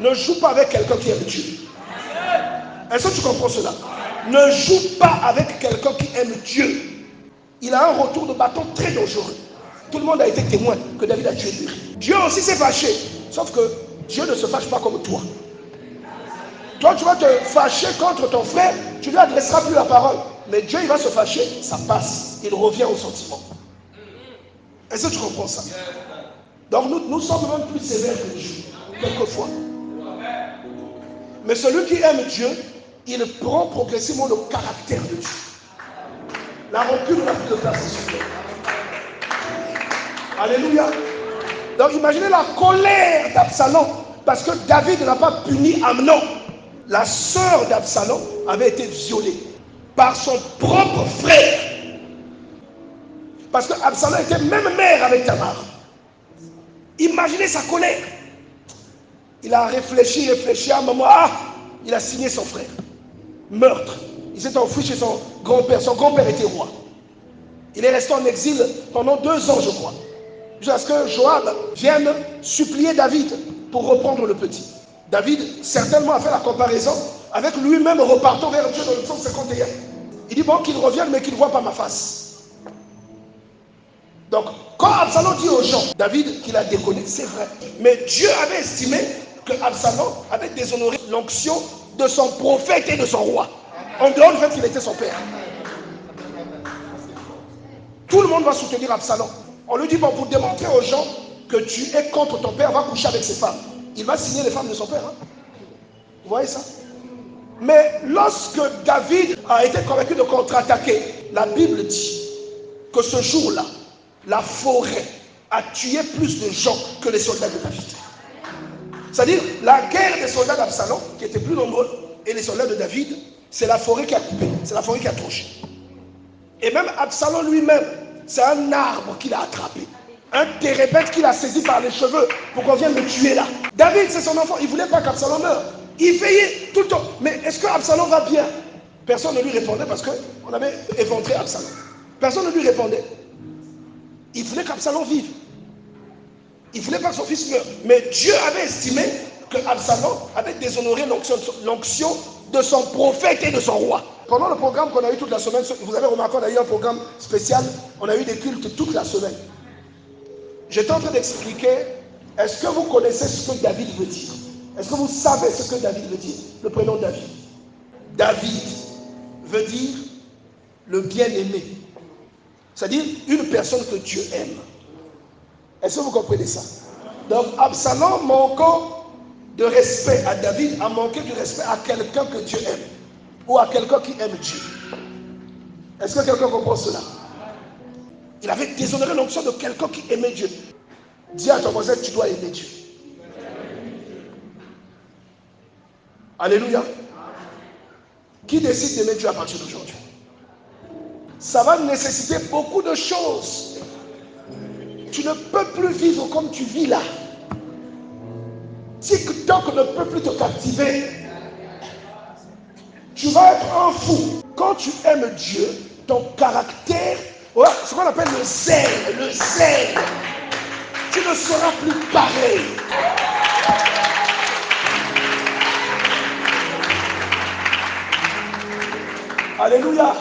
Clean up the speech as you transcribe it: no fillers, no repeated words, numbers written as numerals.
Ne joue pas avec quelqu'un qui aime Dieu. Est-ce que tu comprends cela? Ne joue pas avec quelqu'un qui aime Dieu. Il a un retour de bâton très dangereux. Tout le monde a été témoin que David a tué Uri. Dieu aussi s'est fâché. Sauf que Dieu ne se fâche pas comme toi. Toi, tu vas te fâcher contre ton frère, tu ne lui adresseras plus la parole. Mais Dieu, il va se fâcher, ça passe. Il revient au sentiment. Est-ce que tu comprends ça? Donc nous sommes même plus sévères que Dieu, quelquefois. Mais celui qui aime Dieu, il prend progressivement le caractère de Dieu. La rancune n'a plus de place sur lui. Alléluia. Donc imaginez la colère d'Absalom, parce que David n'a pas puni Amnon. La sœur d'Absalom avait été violée par son propre frère. Parce que Absalom était même mère avec Tamar. Imaginez sa colère. Il a réfléchi à un moment. Il a signé son frère. Meurtre. Il s'est enfui chez son grand-père. Son grand-père était roi. Il est resté en exil pendant 2 ans, je crois. Jusqu'à ce que Joab vienne supplier David pour reprendre le petit. David, certainement, a fait la comparaison avec lui-même repartant vers Dieu dans le psaume 51. Il dit, bon, qu'il revienne, mais qu'il ne voit pas ma face. Donc, quand Absalom dit aux gens, David, qu'il a déconné, c'est vrai. Mais Dieu avait estimé que Absalom avait déshonoré l'onction de son prophète et de son roi, en dehors du fait qu'il était son père. Tout le monde va soutenir Absalom. On lui dit, bon, pour démontrer aux gens que tu es contre ton père, va coucher avec ses femmes. Il va signer les femmes de son père. Hein? Vous voyez ça? Mais lorsque David a été convaincu de contre-attaquer, la Bible dit que ce jour-là, la forêt a tué plus de gens que les soldats de David. C'est-à-dire, la guerre des soldats d'Absalom, qui étaient plus nombreux, et les soldats de David, c'est la forêt qui a coupé, c'est la forêt qui a tranché. Et même Absalom lui-même, c'est un arbre qu'il a attrapé. Un térébète qu'il a saisi par les cheveux pour qu'on vienne le tuer là. David, c'est son enfant, il ne voulait pas qu'Absalom meure. Il veillait tout le temps. Mais est-ce que Absalom va bien? Personne ne lui répondait parce qu'on avait éventré Absalom. Personne ne lui répondait. Il voulait qu'Absalom vive. Il ne voulait pas que son fils meure. Mais Dieu avait estimé que Absalom avait déshonoré l'onction de son prophète et de son roi. Pendant le programme qu'on a eu toute la semaine, vous avez remarqué, on a eu un programme spécial, on a eu des cultes toute la semaine. J'étais en train d'expliquer, est-ce que vous connaissez ce que David veut dire? Est-ce que vous savez ce que David veut dire? Le prénom David. David veut dire le bien-aimé. C'est-à-dire une personne que Dieu aime. Est-ce que vous comprenez ça? Donc Absalom, manquant de respect à David, a manqué du respect à quelqu'un que Dieu aime. Ou à quelqu'un qui aime Dieu. Est-ce que quelqu'un comprend cela? Il avait déshonoré l'onction de quelqu'un qui aimait Dieu. Dis à ton voisin, tu dois aimer Dieu. Alléluia. Qui décide d'aimer Dieu à partir d'aujourd'hui? Ça va nécessiter beaucoup de choses. Tu ne peux plus vivre comme tu vis là. TikTok ne peut plus te captiver. Tu vas être un fou. Quand tu aimes Dieu, ton caractère, ce qu'on appelle le zèle, tu ne seras plus pareil. Alléluia.